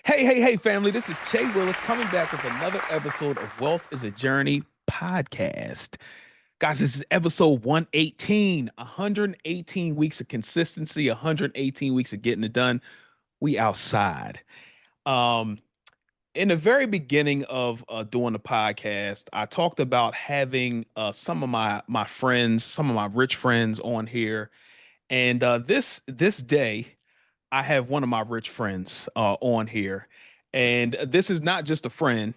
Hey, family. This is Che Willis coming back with another episode of Wealth is a Journey podcast. Guys, this is episode 118, 118 weeks of consistency, 118 weeks of getting it done. We outside. Um, in the very beginning of doing the podcast, I talked about having some of my friends, some of my rich friends on here. And this day, I have one of my rich friends on here, and this is not just a friend.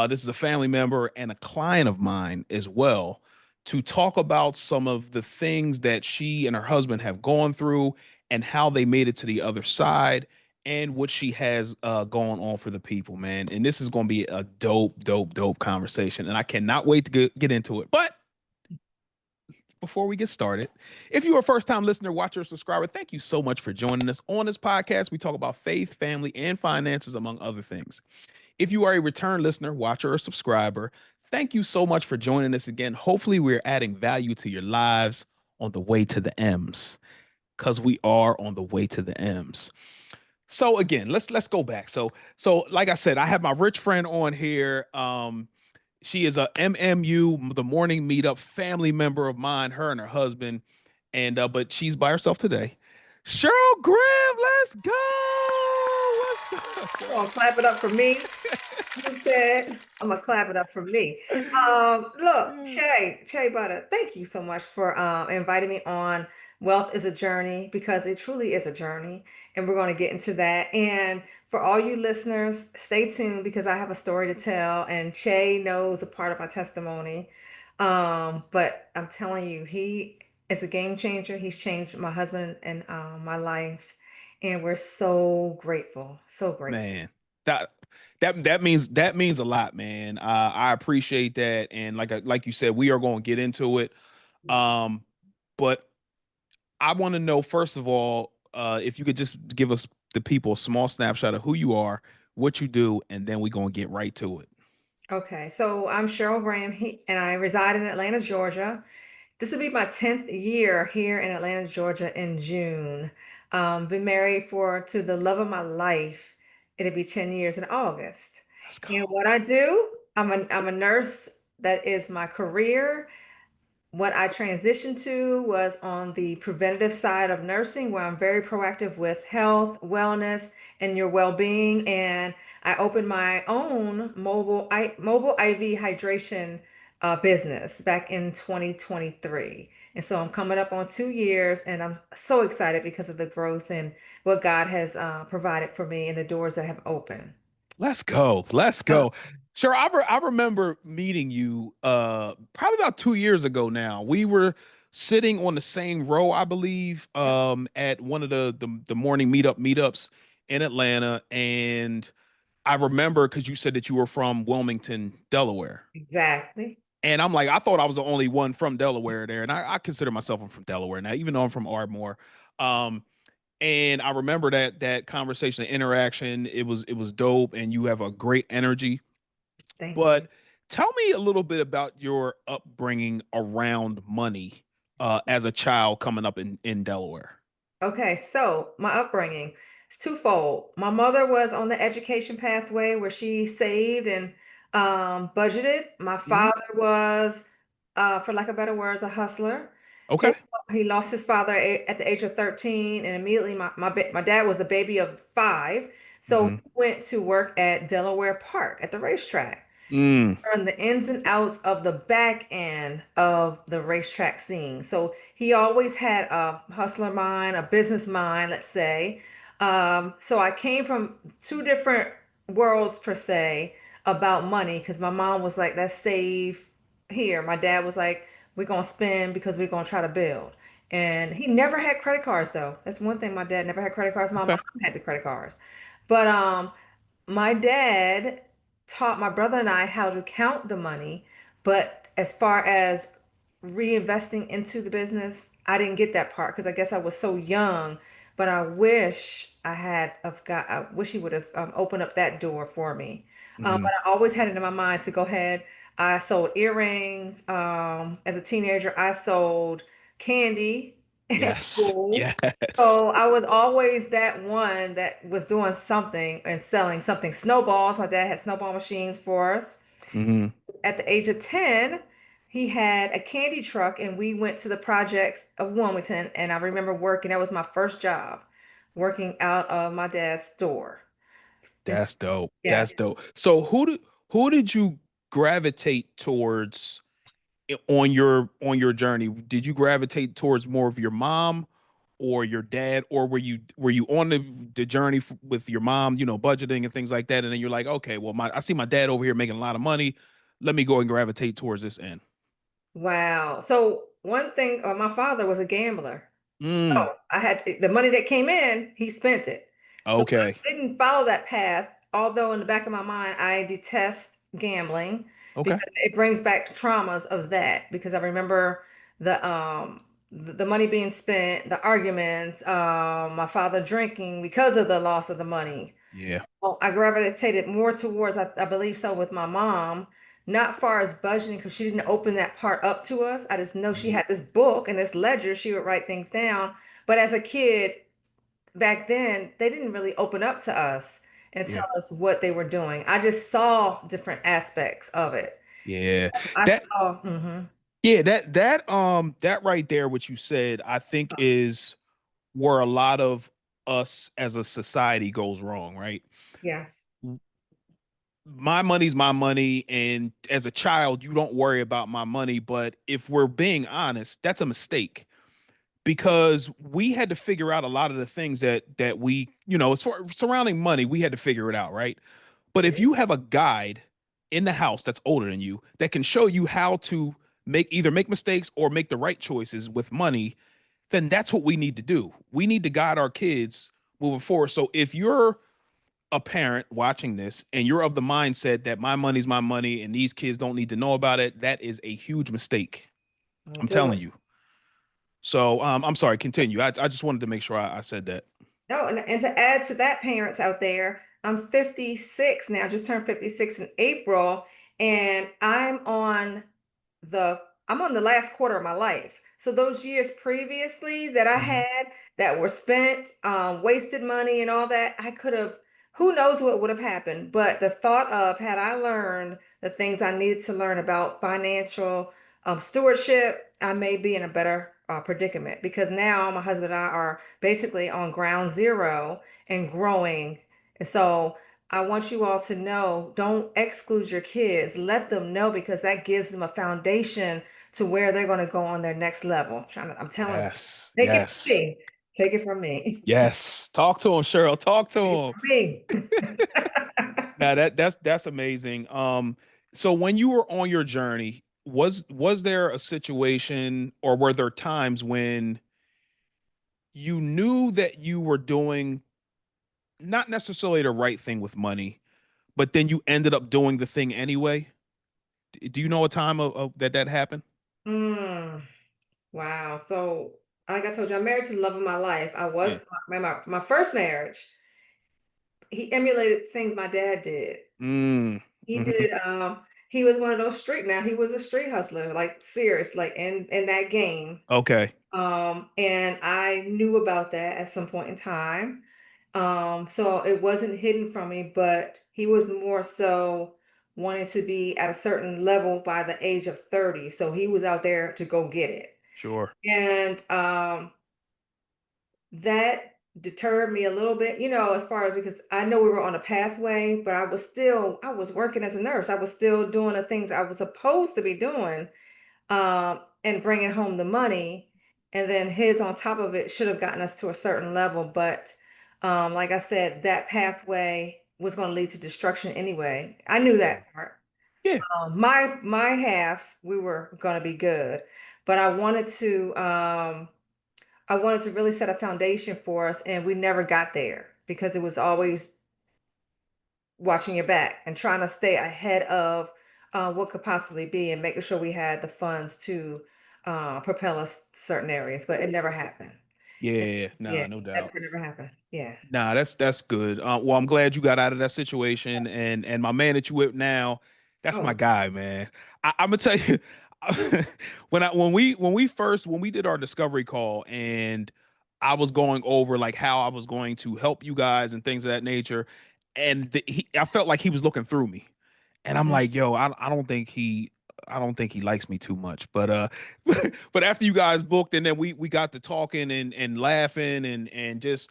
This is a family member and a client of mine as well, to talk about some of the things that she and her husband have gone through and how they made it to the other side and what she has going on for the people, man. And this is going to be a dope conversation, and I cannot wait to get into it. But before we get started, if you are a first time listener, watcher, or subscriber, thank you so much for joining us on this podcast. We talk about faith, family, and finances, among other things. If you are a return listener, watcher, or subscriber, thank you so much for joining us again. Hopefully, we're adding value to your lives on the way to the M's, because we are on the way to the M's. So again, let's go back. So like I said, I have my rich friend on here. She is a MMU, the morning meetup family member of mine, her and her husband. And but she's by herself today. Cheryl Graham, let's go. What's up, I'm Cheryl? gonna clap it up for me. You said I'm gonna clap it up for me. Look, Yeah. Shay Butter, thank you so much for inviting me on Wealth is a Journey because it truly is a journey, and we're going to get into that. And for all you listeners, stay tuned because I have a story to tell, and Shay knows a part of my testimony. But I'm telling you, he is a game changer. He's changed my husband and my life, and we're so grateful, so grateful. Man, that that means a lot, man. I appreciate that, and like you said, we are going to get into it. Um, but I want to know first of all, if you could just give us the people a small snapshot of who you are, what you do, and then we're gonna get right to it. Okay, so I'm Cheryl Graham, and I reside in Atlanta, Georgia. This will be my 10th year here in Atlanta, Georgia in June. Been married for to the love of my life. It'll be 10 years in August. Let's And go. what I do, I'm a nurse. That is my career. What I transitioned to was on the preventative side of nursing, where I'm very proactive with health, wellness, and your well-being. And I opened my own mobile IV hydration business back in 2023. And so I'm coming up on 2 years, and I'm so excited because of the growth and what God has provided for me and the doors that have opened. Let's go. Let's Uh, go. Sure, I remember meeting you probably about 2 years ago now. We were sitting on the same row, I believe, at one of the morning meetups in Atlanta. And I remember because you said that you were from Wilmington, Delaware. exactly. And I'm like, I thought I was the only one from Delaware there. And I consider myself I'm from Delaware now, even though I'm from Ardmore. Um, and I remember that conversation, the interaction. It was dope, and you have a great energy. Thank you. But tell me a little bit about your upbringing around money as a child coming up in Delaware. Okay, so my upbringing is twofold. My mother was on the education pathway where she saved and budgeted. My Hmm. father was, for lack of better words, a hustler. He, Okay. he lost his father at the age of 13, and immediately my dad was the baby of five. So Hmm. he went to work at Delaware Park at the racetrack, Mm. learn the ins and outs of the back end of the racetrack scene. So he always had a hustler mind, a business mind, let's say. So I came from two different worlds per se about money because my mom was like, let's save here. My dad was like, we're gonna spend because we're gonna try to build. And he never had credit cards though. That's one thing. My dad never had credit cards. My mom Okay. had the credit cards. But my dad taught my brother and I how to count the money, but as far as reinvesting into the business, I didn't get that part because I guess I was so young. But I wish I had of got. I wish he would have opened up that door for me. Hmm. But I always had it in my mind to go ahead. I sold earrings. As a teenager, I sold candy at Yes. school. Yes. So I was always that one that was doing something and selling something. Snowballs. My dad had snowball machines for us. Hmm. At the age of 10, he had a candy truck, and we went to the projects of Wilmington. And I remember working, that was my first job, working out of my dad's store. And That's dope. yeah, That's dope. So who did you gravitate towards on your journey? Did you gravitate towards more of your mom or your dad, or were you on the journey with your mom, budgeting and things like that, and then you're like, okay, well, I see my dad over here making a lot of money. Let me go and gravitate towards this end. wow. So one thing, my father was a gambler. Mm, So I had the money that came in, he spent it. So okay. I didn't follow that path, although in the back of my mind, I detest gambling Okay. because it brings back traumas of that. Because I remember the money being spent, the arguments, my father drinking because of the loss of the money. Yeah. Well, I gravitated more towards, I believe so, with my mom, not far as budgeting, because she didn't open that part up to us. I just know she Mhm. had this book and this ledger. She would write things down. But as a kid, back then, they didn't really open up to us and Yeah. tell us what they were doing. I just saw different aspects of it. Yeah. I That saw, mhm. yeah, that right there, what you said, I think is where a lot of us as a society goes wrong, right? Yes. My money's my money, and as a child you don't worry about my money, but if we're being honest, that's a mistake, because we had to figure out a lot of the things that we, as far surrounding money, we had to figure it out, right? But if you have a guide in the house that's older than you that can show you how to make mistakes or make the right choices with money, then that's what we need to do. We need to guide our kids moving forward. So if you're a parent watching this and you're of the mindset that my money's my money and these kids don't need to know about it, that is a huge mistake. Don't I'm do it. telling you. So I'm sorry, continue. I just wanted to make sure I said that. No, and to add to that, parents out there, I'm 56 now, just turned 56 in April, and the I'm on the last quarter of my life. So those years previously that I Mhm. had that were spent, wasted money and all that, I could have, who knows what would have happened. But the thought of, had I learned the things I needed to learn about financial stewardship, I may be in a better predicament, because now my husband and I are basically on ground zero and growing. And so I want you all to know, don't exclude your kids. Let them know, because that gives them a foundation to where they're going to go on their next level. I'm telling Yes. you, take it from Yes. me. Take it from me. Yes. Talk to him, Cheryl. Talk to Take it him. from me. Now that's amazing. So when you were on your journey, was there a situation or were there times when you knew that you were doing not necessarily the right thing with money, but then you ended up doing the thing anyway? Do you know a time of that happened? Mm, wow. So, like I told you, I'm married to the love of my life. I Yeah. was my first marriage. He emulated things my dad did. Mm. He Hmm. did, he was one of those street, now he was a street hustler, like serious, like in that game. Okay. And I knew about that at some point in time. So it wasn't hidden from me, but he was more so wanting to be at a certain level by the age of 30. So he was out there to go get it. Sure. And that deterred me a little bit, as far as, because I know we were on a pathway, but I was working as a nurse. I was still doing the things I was supposed to be doing, and bringing home the money. And then his on top of it should have gotten us to a certain level. But like I said, that pathway was going to lead to destruction anyway. I knew Yeah. that part. Yeah. My half, we were going to be good, but I wanted to really set a foundation for us, and we never got there because it was always watching your back and trying to stay ahead of what could possibly be, and making sure we had the funds to propel us certain areas. But it never happened. And Yeah. yeah, Nah, no that doubt. part never happened. Yeah. Nah, that's good. Well, I'm glad you got out of that situation, and my man that you with now, that's my Oh, guy, man. I'm gonna tell you, when we did our discovery call, and I was going over like how I was going to help you guys and things of that nature, and I felt like he was looking through me, and I'm Mhm. like, yo, I don't think he likes me too much, but but after you guys booked, and then we got to talking and laughing and just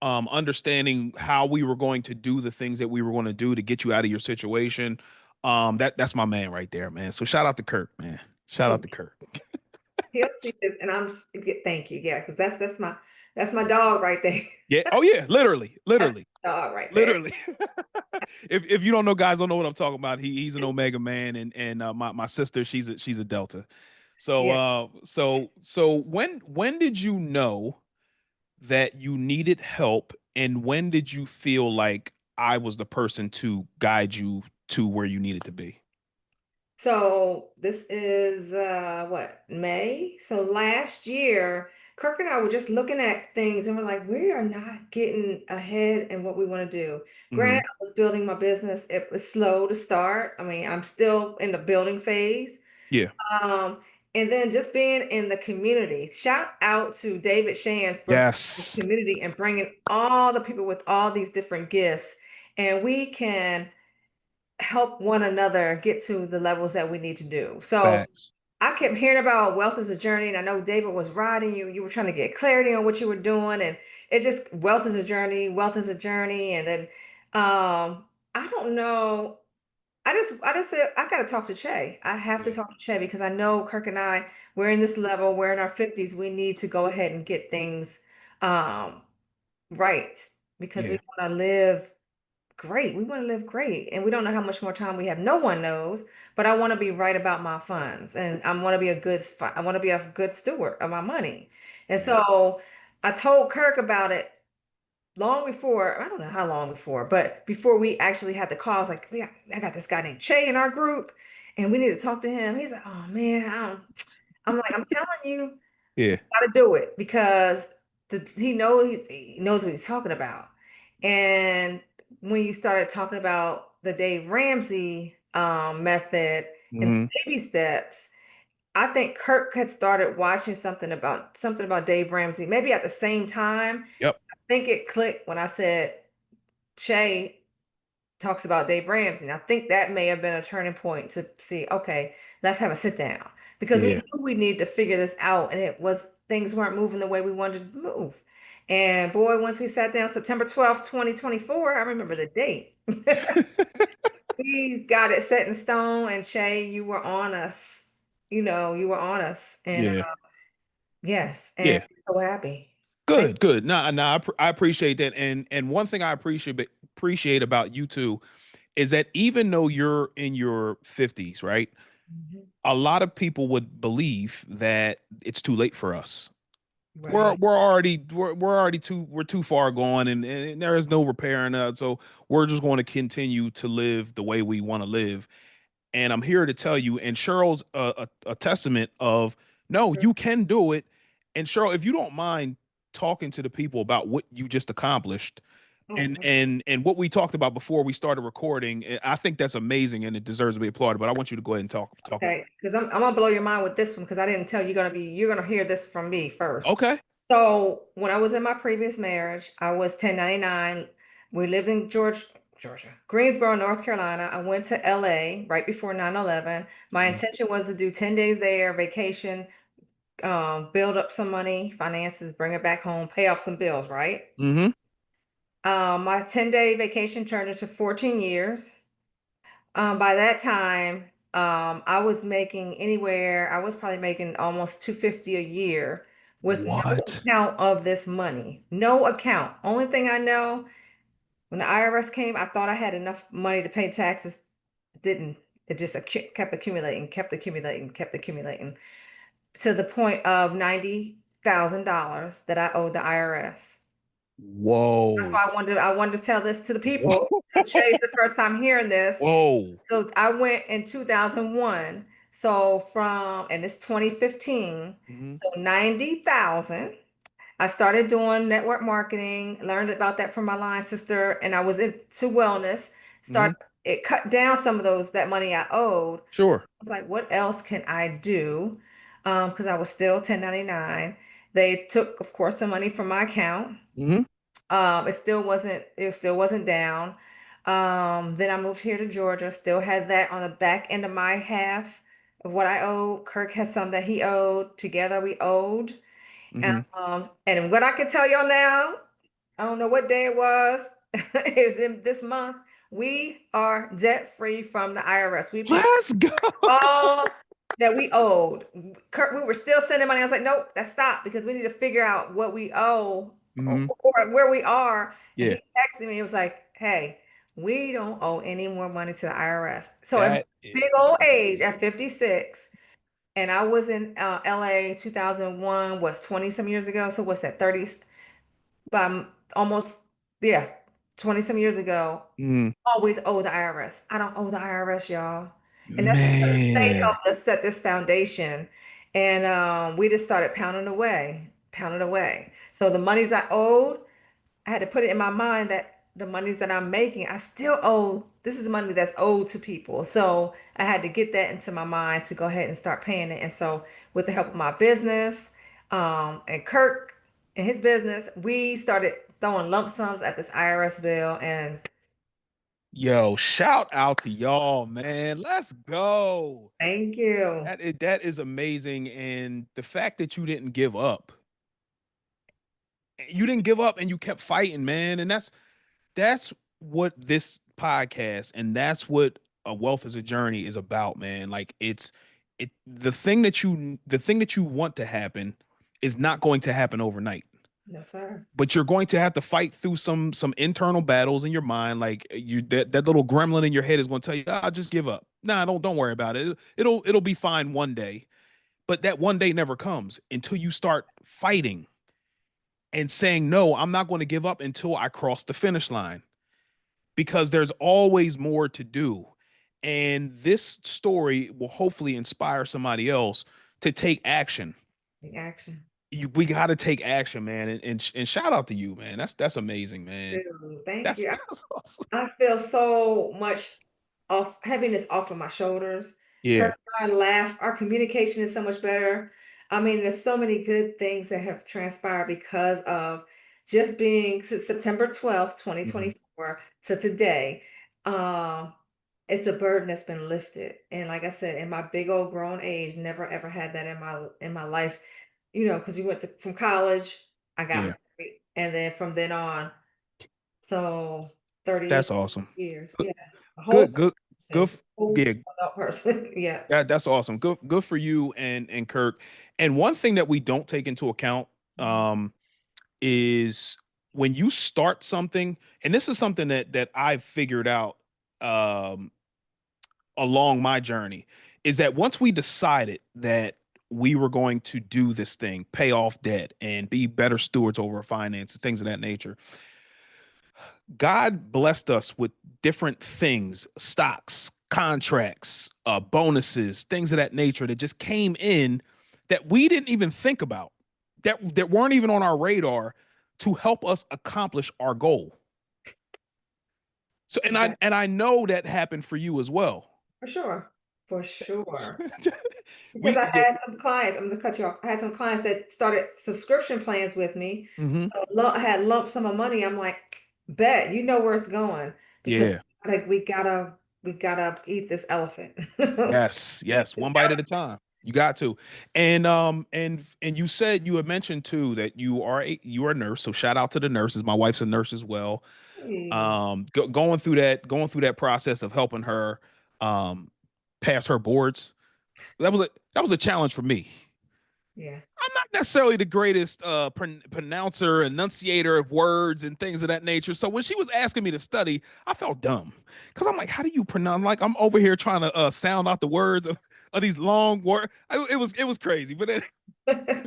understanding how we were going to do the things that we were going to do to get you out of your situation. That's my man right there, man. So shout out to Kirk, man. Shout out to Kirk. He'll see this, and thank you, yeah, because that's my dog right there. Yeah. Oh yeah. Literally. That's Literally. my dog right there. Literally. If you don't know, guys don't know what I'm talking about. He's an Omega man, and my sister, she's a Delta. So Yeah. when did you know that you needed help, and when did you feel like I was the person to guide you to where you needed to be? So this is what, May? So last year, Kirk and I were just looking at things and we're like, we are not getting ahead in what we want to do. Hmm. Granted, I was building my business. It was slow to start. I mean, I'm still in the building phase. Yeah. Um, and then just being in the community. Shout out to David Shands for the Yes. community and bringing all the people with all these different gifts. And we can help one another get to the levels that we need to do. So Facts. I kept hearing about wealth is a journey, and I know David was riding you. You were trying to get clarity on what you were doing, and it just wealth is a journey, wealth is a journey. And then I don't know. I just said I gotta talk to Che. I have to Yeah. talk to Che because I know Kirk and I, we're in this level, we're in our 50s. We need to go ahead and get things um right because we Yeah. want to live great. We want to live great. And we don't know how much more time we have. No one knows, but I want to be right about my funds and I want to be I want to be a good steward of my money. And Yeah. so I told Kirk about it long before, I don't know how long before, but before we actually had the call. I was like, I got this guy named Che in our group and we need to talk to him. He's like, oh man, I'm like, I'm telling you, Yeah. got to do it because he knows what he's talking about. And when you started talking about the Dave Ramsey method and Hmm. baby steps, I think Kirk had started watching something about Dave Ramsey maybe at the same time. Yep. I think it clicked when I said Shay talks about Dave Ramsey. And I think that may have been a turning point to see, okay, let's have a sit down because we Yeah. knew we needed to figure this out, and it was things weren't moving the way we wanted to move. And boy, once we sat down September 12th, 2024, I remember the date. We got it set in stone, and Shay, you were on us. You were on us. And Yeah. yes, and Yeah. so happy. Thank Good, good. Nah, I appreciate that. And one thing I appreciate about you two is that even though you're in your 50s, right? you. A lot of people would believe that it's too late for us. Right. We're already too far gone, and there is no repairing us. So we're just going to continue to live the way we want to live. And I'm here to tell you, and Cheryl's a testament of no, you can do it. And Cheryl, if you don't mind talking to the people about what you just accomplished and Oh, and what we talked about before we started recording, I think that's amazing and it deserves to be applauded. But I want you to go ahead and talk about okay, because I'm gonna blow your mind with this one because I didn't tell you you're gonna hear this from me it. first. Okay. So when I was in my previous marriage, I was 1099. We lived in Georgia, Greensboro, North Carolina. I went to LA right before 9/11. My Hmm. intention was to do 10 days there, vacation, build up some money, finances, bring it back home, pay off some bills, right? Hmm. My 10-day vacation turned into 14 years. By that time, I was probably making almost 250 a year with no What? account of this money. No account. Only thing I know, when the IRS came, I thought I had enough money to pay taxes. Didn't. It just kept accumulating, kept accumulating, kept accumulating to the point of $90,000 that I owed the IRS. That's Whoa. why I wanted to tell this to the people. So Shay's the first time hearing this. Whoa. So I went in 2001. So and it's 2015. Hmm. So 90,000. I started doing network marketing, learned about that from my line sister, and I was into wellness. Hmm. Started it cut down some of that money I owed. Sure. I was like, what else can I do? Because I was still 1099. They took, of course, some money from my account. Hmm. It still wasn't down. Then I moved here to Georgia, still had that on the back end of my half of what I owed. Kirk has some that he owed. Together we owed. Hmm. And what I can tell y'all now, I don't know what day it was. It was in this month. We are debt free from the IRS. We paid Let's go. all that we owed. Kurt, we were still sending money. I was like, nope, that's stop because we need to figure out what we owe Hmm. or where we are. And Yeah, he texted me. It was like, hey, we don't owe any more money to the IRS. So at my that big is old age, amazing. at 56, and I was in LA 2001, was 20 some years ago. So what's that, 30, almost, yeah, 20 some years ago. Mm, Always owe the IRS. I don't owe the IRS, y'all. And that's because they man. helped us set this foundation. And we just started pounding away, pounding away. So the monies I owed, I had to put it in my mind that the monies that I'm making, I still owe. This is money that's owed to people. So I had to get that into my mind to go ahead and start paying it. And so with the help of my business, and Kirk and his business, we started throwing lump sums at this IRS bill. And Yo, shout out to y'all, man. Let's go. thank you. That is amazing. And the fact that you didn't give up and you kept fighting, man. And that's what this podcast and that's what a wealth is a journey is about, man. Like it the thing that you want to happen is not going to happen overnight. No, sir. But you're going to have to fight through some internal battles in your mind. Like that little gremlin in your head is going to tell you, "Ah, just give up." Nah, don't worry about it. It'll be fine one day. But that one day never comes until you start fighting and saying, "No, I'm not going to give up until I cross the finish line." Because there's always more to do. And this story will hopefully inspire somebody else to take action. Take action. We got to take action, man. And shout out to you, man. That's amazing, man. Dude, thank That's, you. that's awesome. I feel so much off heaviness off of my shoulders. Kirk Yeah. and I laugh. Our communication is so much better. I mean, there's so many good things that have transpired because of just being since September 12th, Hmm. 2024 to today. Um, it's a burden that's been lifted. And like I said, in my big old grown age, never ever had that in my life, because you went from college, I got Yeah. married, and then from then on. So 30 That's awesome. years, Good, yes. A whole good, good, good. person, whole Yeah, adult person. Yeah. that's awesome. Good for you and Kirk. And one thing that we don't take into account, Mhm. um, is when you start something, and this is something that I've figured out um, along my journey, is that once we decided that we were going to do this thing, pay off debt, and be better stewards over our finances, things of that nature, God blessed us with different things, stocks, contracts, bonuses, things of that nature that just came in that we didn't even think about, that weren't even on our radar to help us accomplish our goal. So Exactly. and I know that happened for you as well. For sure. For sure. Because we I the had some clients, I'm gonna cut you off. I had some clients that started subscription plans with me. hmm I had lump sum of money. I'm like, bet you know where it's going because yeah. like we gotta eat this elephant. Yes, one bite at a time. You got to. And you said you had mentioned too that you are a nurse. So shout out to the nurses. My wife's a nurse as well. Hey, Going through that process of helping her um pass her boards. That was a challenge for me. yeah. I'm not necessarily the greatest pronouncer, enunciator of words and things of that nature. So when she was asking me to study, I felt dumb because I'm like, how do you pronounce? Like I'm over here trying to sound out the words of these long words. It was crazy, but then,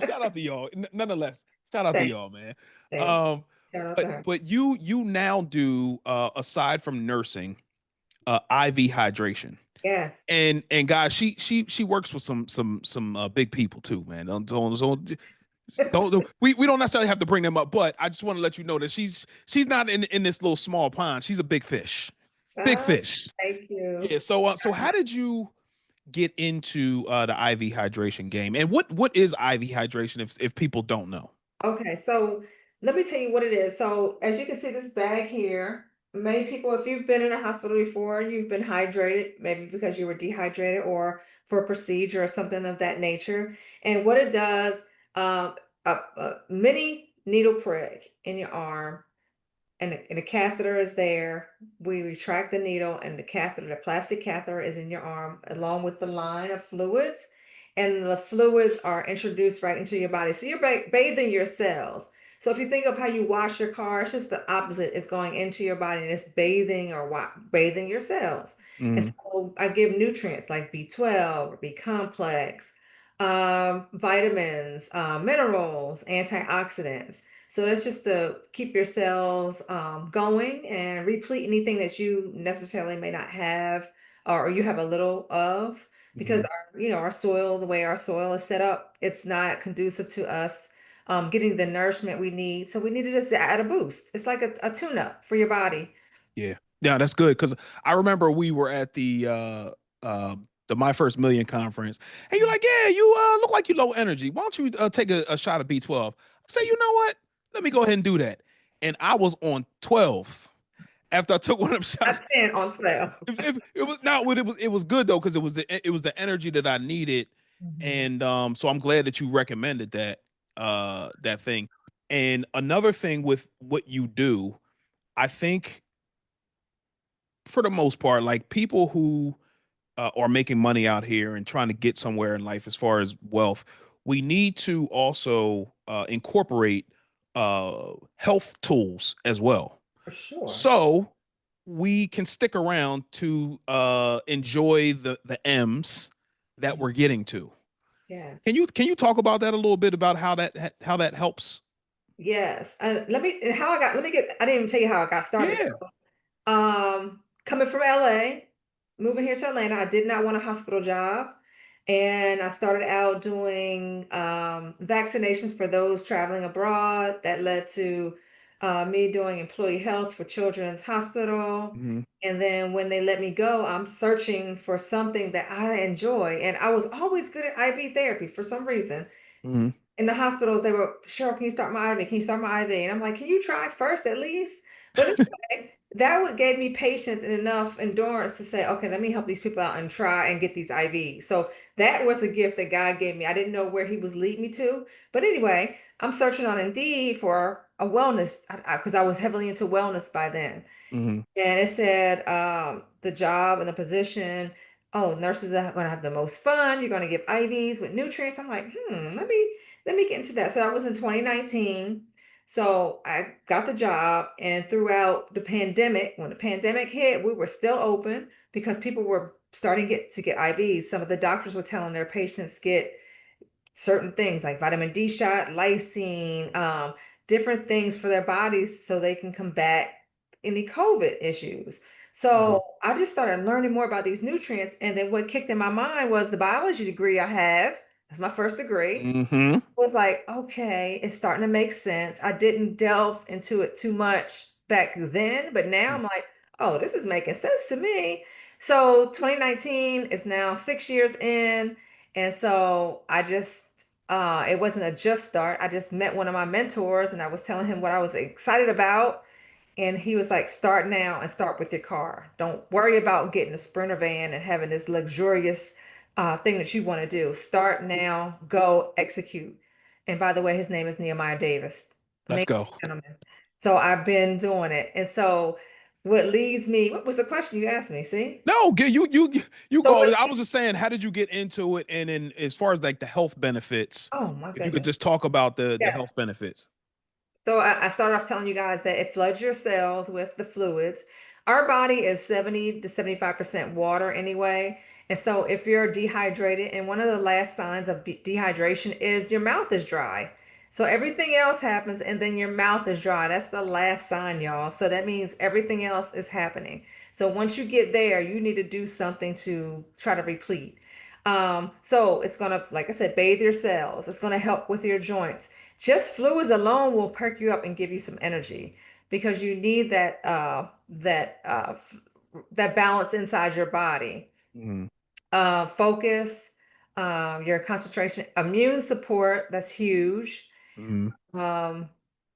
shout out to y'all. Nonetheless, shout out to Thank, y'all, man. thank. Um, Shout out to but her. but you now do aside from nursing, IV hydration. Yes. And guys, she works with some big people too, man. We don't necessarily have to bring them up, but I just want to let you know that she's not in this little small pond. She's a big fish. Big Ah, fish. thank you. Yeah. So how did you get into the IV hydration game, and what is IV hydration if people don't know? Okay, so let me tell you what it is. So as you can see this bag here, many people, if you've been in a hospital before, you've been hydrated, maybe because you were dehydrated or for a procedure or something of that nature. And what it does, a mini needle prick in your arm and the catheter is there. We retract the needle, and the catheter, the plastic catheter, is in your arm, along with the line of fluids. And the fluids are introduced right into your body. So you're bathing your cells. So if you think of how you wash your car, it's just the opposite. It's going into your body and it's bathing or bathing your cells. And Mm, so I give nutrients like B12 or B complex, vitamins, minerals, antioxidants. So that's just to keep your cells going and replete anything that you necessarily may not have or you have a little of because mhm. our soil, the way our soil is set up, it's not conducive to us getting the nourishment we need. So we need to just add a boost. It's like a tune-up for your body. Yeah. Yeah, that's good because I remember we were at the My First Million conference, and you're like, "Yeah, you look like you low energy. Why don't you take a shot of B12?" I say, "You know what? Let me go ahead and do that." And I was on 12 after I took one of them I shots. stand on 12. It was not what it was good though because it was the energy that I needed, Mhm. and so I'm glad that you recommended that thing. And another thing with what you do, I think for the most part, like people who are making money out here and trying to get somewhere in life as far as wealth, we need to also incorporate health tools as well. For sure. So we can stick around to enjoy the M's that Mhm. we're getting to. Yeah. Can you talk about that a little bit about how that helps? Yes. Let me get, I didn't even tell you how I got started. Yeah. Coming from LA, moving here to Atlanta, I did not want a hospital job. And I started out doing vaccinations for those traveling abroad. That led to me doing employee health for Children's Hospital. Hmm. And then when they let me go, I'm searching for something that I enjoy. And I was always good at IV therapy for some reason Hmm. in the hospitals. They were, Cheryl, can you start my IV? Can you start my IV? And I'm like, can you try first at least? But anyway, that would gave me patience and enough endurance to say, okay, let me help these people out and try and get these IVs. So that was a gift that God gave me. I didn't know where He was leading me to. But anyway, I'm searching on Indeed for a wellness because I was heavily into wellness by then. Hmm. And it said the job and the position. Oh, nurses are going to have the most fun. You're going to give IVs with nutrients. I'm like, let me get into that. So that was in 2019. So I got the job, and throughout the pandemic, when the pandemic hit, we were still open because people were starting to get IVs. Some of the doctors were telling their patients get certain things like vitamin D shot, lysine, different things for their bodies so they can combat any COVID issues. Hmm. So I just started learning more about these nutrients. And then what kicked in my mind was the biology degree I have. That's my first degree. Hmm. Was like, okay, it's starting to make sense. I didn't delve into it too much back then, but now I'm like, oh, this is making sense to me. So 2019 is now 6 years in. And so it wasn't a just start. I just met one of my mentors and I was telling him what I was excited about. And he was like, start now and start with your car. Don't worry about getting a Sprinter van and having this luxurious thing that you want to do. Start now, go execute. And by the way, his name is Nehemiah Davis. Let's Amazing go. gentleman. So I've been doing it. And so what was the question you asked me? See? No, you So go. I was just saying, how did you get into it? And then as far as like the health benefits, oh my if you could goodness. just talk about the Yeah. health benefits. So I started off telling you guys that it floods your cells with the fluids. Our body is 70 to 75% water anyway. And so if you're dehydrated, and one of the last signs of dehydration is your mouth is dry. So everything else happens and then your mouth is dry. That's the last sign, y'all. So that means everything else is happening. So once you get there, you need to do something to try to replete. So it's gonna, like I said, bathe your cells. It's gonna help with your joints. Just fluids alone will perk you up and give you some energy because you need that that balance inside your body. Mm-hmm. Focus, your concentration, immune support, that's huge. Mm-hmm. Um,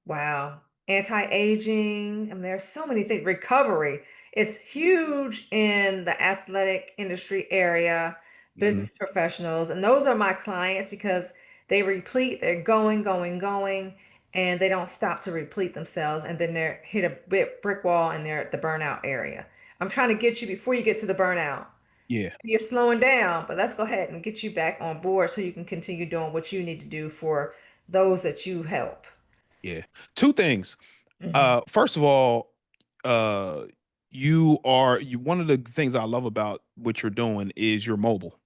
wow. Anti-aging. I mean, there's so many things. Recovery. It's huge in the athletic industry area, Mm-hmm. business professionals. And those are my clients because they replete, they're going, going, going, and they don't stop to replete themselves. And then they're hit a brick wall and they're at the burnout area. I'm trying to get you before you get to the burnout. Yeah. You're slowing down, but let's go ahead and get you back on board so you can continue doing what you need to do for those that you help. Yeah. Two things. Mhm. First of all, uh, you one of the things I love about what you're doing is you're mobile.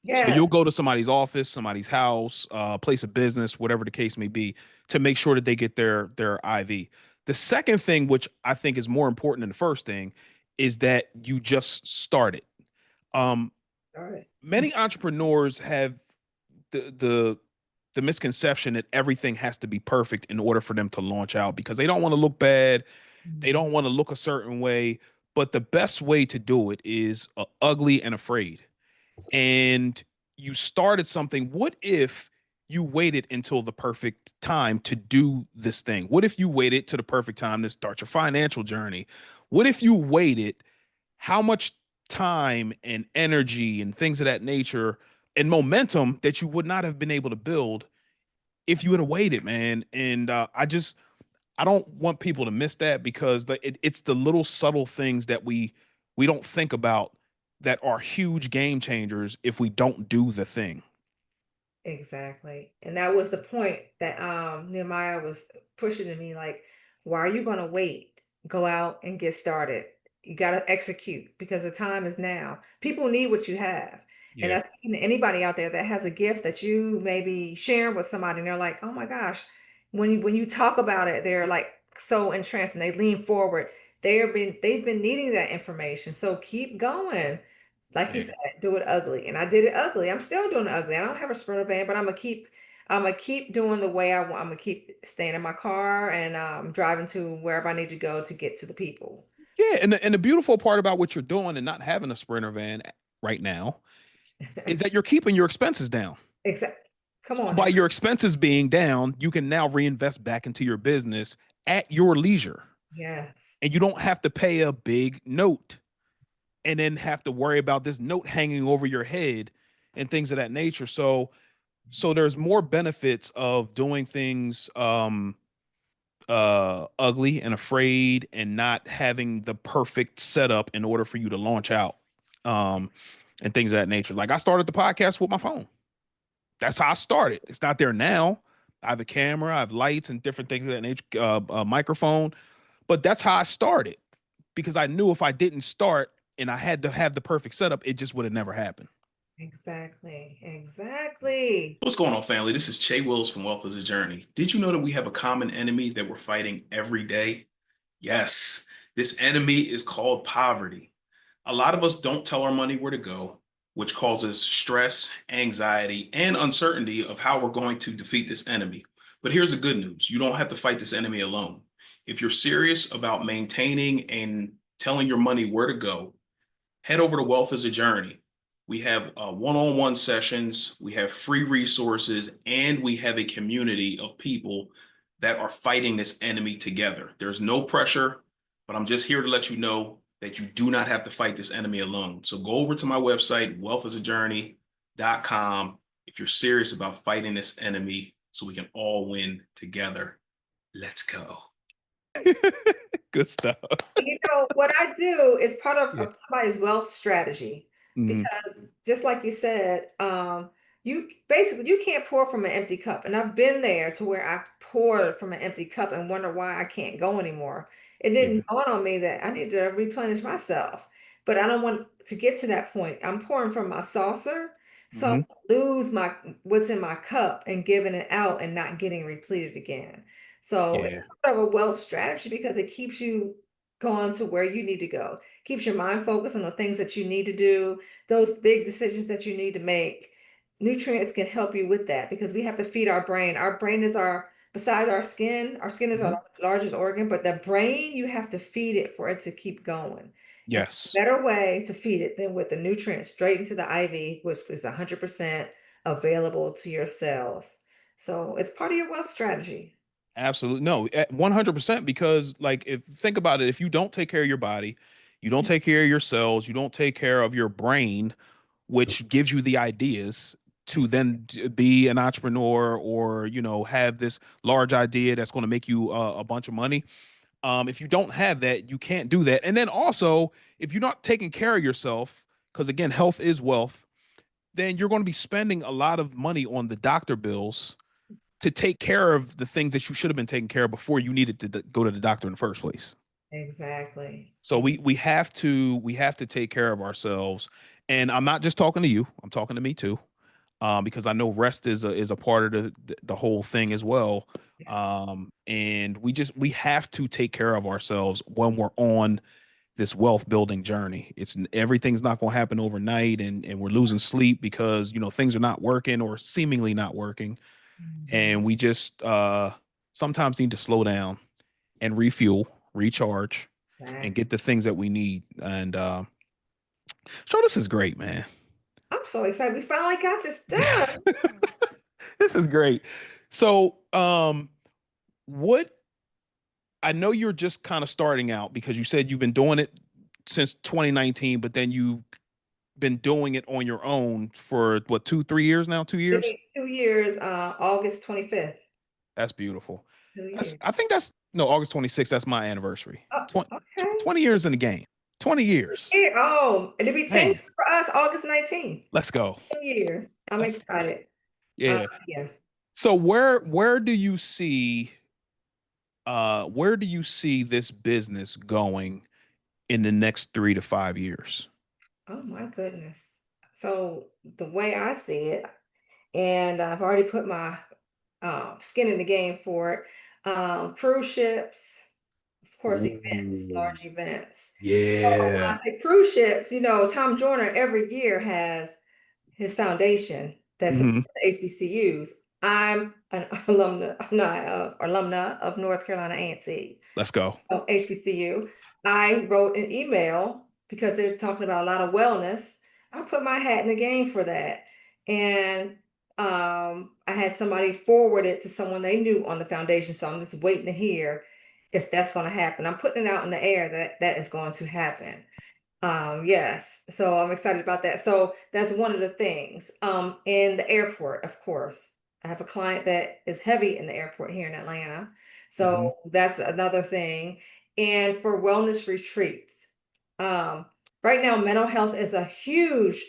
So Yes. you'll go to somebody's office, somebody's house, place of business, whatever the case may be, to make sure that they get their IV. The second thing, which I think is more important than the first thing, is that you just started. Um, All right. Many entrepreneurs have the the misconception that everything has to be perfect in order for them to launch out because they don't want to look bad, they Mhm. don't want to look a certain way, but the best way to do it is ugly and afraid. And you started something. What if you waited until the perfect time to do this thing? What if you waited to the perfect time to start your financial journey? What if you waited? How much time and energy and things of that nature and momentum that you would not have been able to build if you had waited, man. And I don't want people to miss that because it's the little subtle things that we don't think about that are huge game changers if we don't do the thing. Exactly. And that was the point that Nehemiah was pushing to me like, why are you going to wait? Go out and get started. You got to execute because the time is now. People need what you have. And Yeah. that's anybody out there that has a gift that you maybe share with somebody and they're like, "Oh my gosh." When you talk about it, they're like so entranced and they lean forward. They've been needing that information. So keep going. Like you Yeah. said, do it ugly. And I did it ugly. I'm still doing it ugly. I don't have a sprinter van, but I'm gonna keep doing the way I want. I'm gonna keep staying in my car and driving to wherever I need to go to get to the people. Yeah. And the beautiful part about what you're doing and not having a sprinter van right now is that you're keeping your expenses down. Exactly. Come So on by now. your expenses being down, you can now reinvest back into your business at your leisure. Yes. And you don't have to pay a big note and then have to worry about this note hanging over your head and things of that nature. So there's more benefits of doing things ugly and afraid and not having the perfect setup in order for you to launch out. And things of that nature. Like I started the podcast with my phone. That's how I started. It's not there now. I have a camera, I have lights and different things of that nature, a microphone, but that's how I started because I knew if I didn't start and I had to have the perfect setup, it just would have never happened. Exactly. Exactly. What's going on, family? This is Che Wills from Wealth is a Journey. Did you know that we have a common enemy that we're fighting every day? Yes, this enemy is called poverty. A lot of us don't tell our money where to go, which causes stress, anxiety, and uncertainty of how we're going to defeat this enemy. But here's the good news: you don't have to fight this enemy alone. If you're serious about maintaining and telling your money where to go, head over to Wealth is a Journey. We have one-on-one sessions, we have free resources, and we have a community of people that are fighting this enemy together. There's no pressure, but I'm just here to let you know that you do not have to fight this enemy alone. So go over to my website, wealthisajourney.com, if you're serious about fighting this enemy so we can all win together. Let's go. Good stuff. What I do is part Yeah. of somebody's wealth strategy Mhm. because just like you said, you can't pour from an empty cup. And I've been there to where I poured from an empty cup and wonder why I can't go anymore. It Yeah. didn't dawn on me that I need to replenish myself, but I don't want to get to that point. I'm pouring from my saucer, so I Hmm. lose my what's in my cup and giving it out and not getting repleted again. So it's Yeah. part of a wealth strategy because it keeps you going to where you need to go. Keeps your mind focused on the things that you need to do, those big decisions that you need to make. Nutrients can help you with that because we have to feed our brain. Our brain is our besides our skin is Hmm. our largest organ, but the brain, you have to feed it for it to keep going. And Yes, better way to feed it than with the nutrients straight into the IV, which is 100% available to your cells. So it's part of your wealth strategy. absolutely. No, 100%. Because, like, if think about it, if you don't take care of your body, you don't take care of your cells, you don't take care of your brain, which gives you the ideas to then be an entrepreneur, or have this large idea that's going to make you a bunch of money. If you don't have that, you can't do that. And then also, if you're not taking care of yourself, because again, health is wealth, then you're going to be spending a lot of money on the doctor bills to take care of the things that you should have been taking care of before you needed to go to the doctor in the first place. Exactly. So we have to take care of ourselves. And I'm not just talking to you, I'm talking to me too. Because I know rest is a part of the whole thing as well. Yeah. And we have to take care of ourselves when we're on this wealth building journey. It's Everything's not going to happen overnight, and we're losing sleep because things are not working or seemingly not working, Mhm. and we just sometimes need to slow down and refuel, recharge, and Exactly. get the things that we need. And so this is great, man. I'm so excited. We finally got this done. Yes. This is great. So, what I know you're just kind of starting out, because you said you've been doing it since 2019, but then you've been doing it on your own for what, 2, 3 years now? 2 years? 2 years, August 25th. That's beautiful. 2 years. I think that's no, August 26th. That's my anniversary. Oh, 20, okay. 20 years in the game. 20 years. Oh, it'll be 10 years Man, for us, August 19th. let's go. 10 years. I'm Let's excited. Yeah. Yeah. So where do you see this business going in the next 3 to 5 years? Oh my goodness. So the way I see it, and I've already put my skin in the game for it. Cruise ships, of course, events, Ooh, large events. So yeah. when I say cruise ships, Tom Joyner every year has his foundation that supports Hmm. the HBCUs. I'm an alumna of North Carolina A&T. Let's go. HBCU. I wrote an email because they're talking about a lot of wellness. I put my hat in the game for that. And I had somebody forward it to someone they knew on the foundation. So I'm just waiting to hear if that's going to happen. I'm putting it out in the air that that is going to happen. Yes, so I'm excited about that. So that's one of the things. In the airport, of course, I have a client that is heavy in the airport here in Atlanta. Hmm. So that's another thing. And for wellness retreats, um, right now, mental health is a huge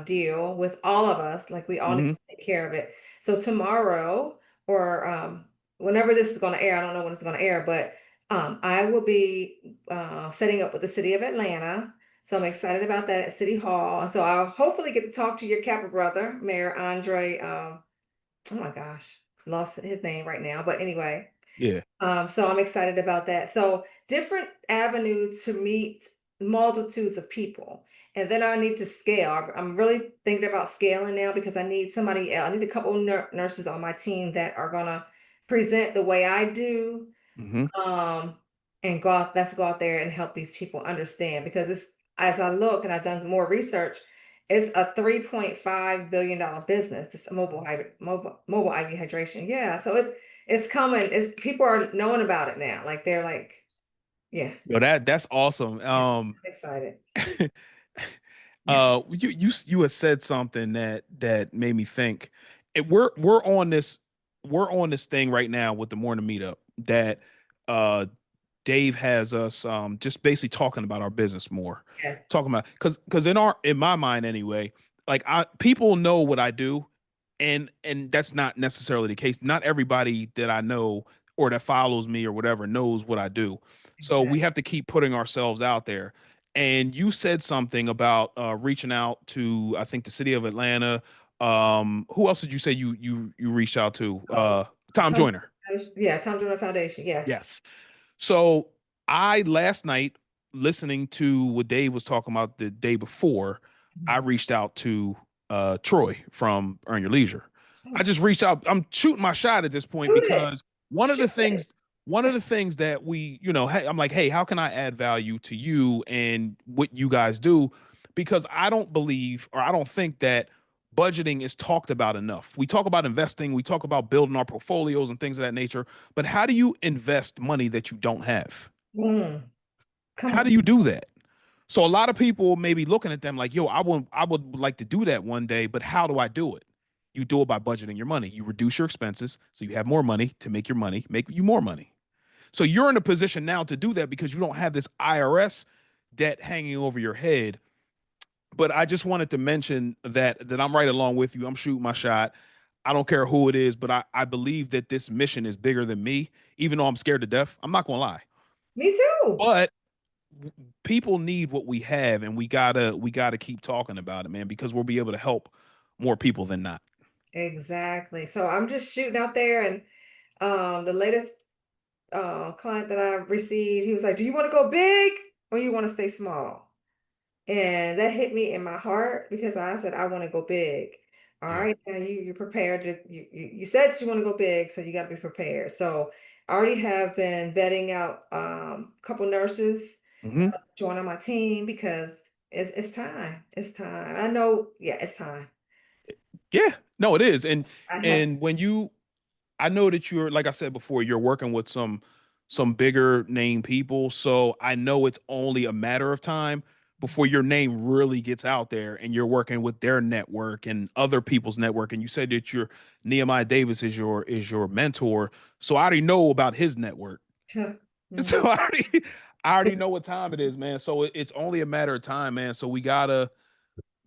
deal with all of us. Like we all need Hmm. to take care of it. So tomorrow, or whenever this is going to air, I don't know when it's going to air, but I will be setting up with the city of Atlanta, so I'm excited about that at City Hall. So I'll hopefully get to talk to your Kappa brother, Mayor Andre. Oh my gosh, lost his name right now. But anyway, Yeah. so I'm excited about that. So different avenues to meet multitudes of people. And then I need to scale. I'm really thinking about scaling now because I need somebody else. I need a couple nurses on my team that are gonna present the way I do, Hmm. um, and go out there and help these people understand, because it's, as I look and I've done more research, it's a $3.5 billion business. This mobile IV hydration. Yeah, so it's coming. It's people are knowing about it now. Like they're like, yeah, Yo, that's awesome. yeah, I'm excited. Yeah. You had said something that made me think. We're on this thing right now with the morning meetup that uh Dave has us just basically talking about our business more. Yes. Talking about, because in my mind anyway, like, I people know what I do, and that's not necessarily the case. Not everybody that I know or that follows me or whatever knows what I do. So Exactly. we have to keep putting ourselves out there. And you said something about reaching out to, I think, the city of Atlanta. Who else did you say you reached out to? Oh, Tom Tom, Joyner. yeah, Tom Joyner Foundation. Yes. Yes. So I last night, listening to what Dave was talking about the day before, I Mhm. reached out to Troy from Earn Your Leisure. I Oh, just reached out. I'm shooting my shot at this point shoot it. because one of the Should. things one of the things that we, hey, I'm like, hey, how can I add value to you and what you guys do? Because I don't believe, or I don't think that budgeting is talked about enough. We talk about investing, we talk about building our portfolios and things of that nature, but how do you invest money that you don't have? Mm, come How on. do you do that? So a lot of people may be looking at them like, yo, I would like to do that one day, but how do I do it? You do it by budgeting your money. You reduce your expenses so you have more money to make your money, make you more money. So you're in a position now to do that because you don't have this IRS debt hanging over your head. But I just wanted to mention that I'm right along with you. I'm shooting my shot. I don't care who it is, but I believe that this mission is bigger than me, even though I'm scared to death. I'm not gonna lie. Me too. But people need what we have, and we gotta keep talking about it, man, because we'll be able to help more people than not. Exactly. So I'm just shooting out there, and the latest client that I received, he was like, "Do you want to go big or you want to stay small?" And that hit me in my heart because I said, I want to go big. All Yeah. right, now you're prepared to, you said you want to go big, so you got to be prepared. So I already have been vetting out a couple nurses Hmm. joining my team because it's time. It's time. I know, yeah, it's time. Yeah. No, it is. I have And when you I know that you're, like I said before, you're working with some bigger name people. So I know it's only a matter of time before your name really gets out there and you're working with their network and other people's network. And you said that your Nehemiah Davis is your mentor. So I already know about his network. to, So mhm, I already know what time it is, man. So it's only a matter of time, man. So we gotta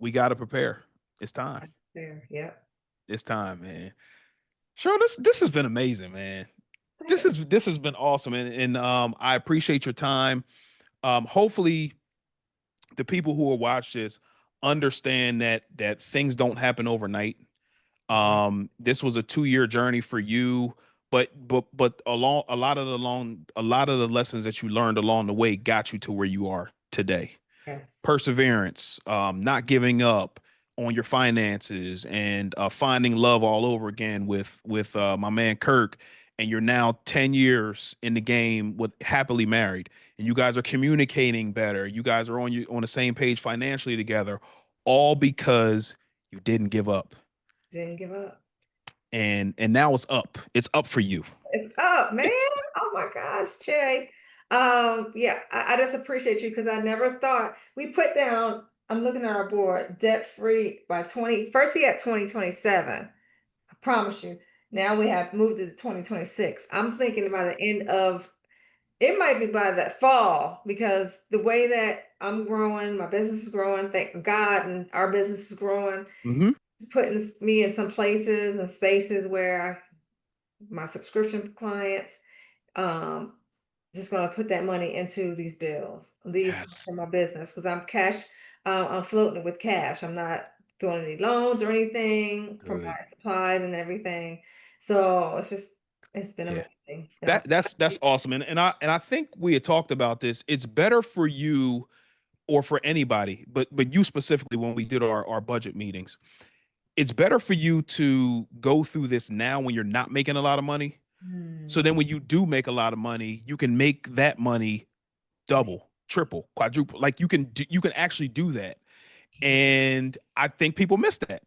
prepare. It's time. there. Yep. It's time, man. Sure, this has been amazing, man. This has been awesome, and I appreciate your time. Hopefully, the people who will watch this understand that things don't happen overnight. This was a 2-year journey for you, but along a lot of the lessons that you learned along the way got you to where you are today. Yes. Perseverance, not giving up on your finances, and finding love all over again with my man Kirk. And you're now 10 years in the game with happily married, and you guys are communicating better. You guys are on the same page financially together, all because you didn't give up. Didn't give up. And now it's up. It's up for you. It's up, man. It's Oh my gosh, Jay. Yeah, I just appreciate you because I never thought we put down, I'm looking at our board, debt free by 20. First, he had 2027. I promise you. Now we have moved to 2026. I'm thinking by the end of it might be by that fall because the way that I'm growing, my business is growing, thank God, and our business is growing. hmm It's putting me in some places and spaces where my subscription clients, um, just gonna put that money into these bills, these yes, for my business because I'm floating with cash. I'm not doing any loans or anything for good. my supplies and everything. So it's been Yeah. amazing. And That's awesome. And I think we had talked about this. It's better for you or for anybody, but you specifically when we did our budget meetings. It's better for you to go through this now when you're not making a lot of money. So Mm, then when you do make a lot of money, you can make that money double, triple, quadruple. Like you can actually do that. yes. And I think people miss that.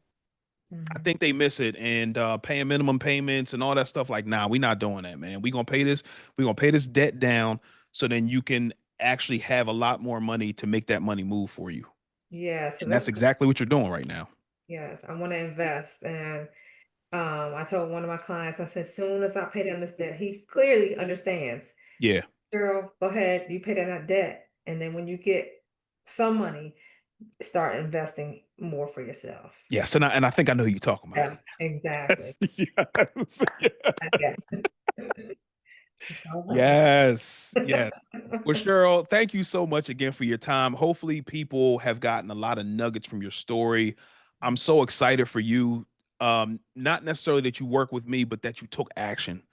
I Mhm. think they miss it, and paying minimum payments and all that stuff. Like, nah, we're not doing that, man. We're gonna pay this debt down so then you can actually have a lot more money to make that money move for you. Yeah, so And that's that's exactly what you're doing right now. yes, I want to invest. And I told one of my clients, I said, soon as I pay down this debt, he clearly understands. Yeah. Girl, go ahead, you pay down that debt. And then when you get some money, start investing more for yourself. Yes. And I think I know who you're talking about. Yeah, exactly. Yes. Yes. Yes. It's all right. Yes. Yes. Well, Cheryl, thank you so much again for your time. Hopefully, people have gotten a lot of nuggets from your story. I'm so excited for you. Not necessarily that you work with me, but that you took action.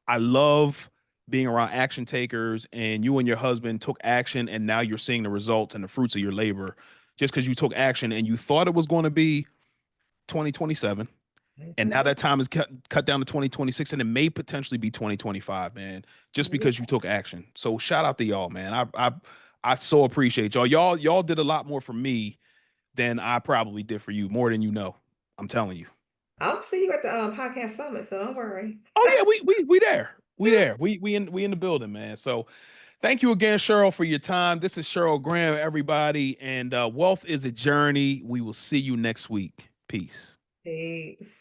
I love being around action takers, and you and your husband took action, and now you're seeing the results and the fruits of your labor just because you took action and you thought it was going to be 2027. And now 2026. that time is cut down to 2026, and it may potentially be 2025, man, just Yeah. because you took action. So shout out to y'all, man. I so appreciate y'all. Y'all did a lot more for me than I probably did for you, more than you know. I'm telling you. I'll see you at the podcast summit, so don't worry. Oh yeah, we there. We there. We in the building, man. So thank you again, Cheryl, for your time. This is Cheryl Graham, everybody, and wealth is a journey. We will see you next week. Peace. Peace.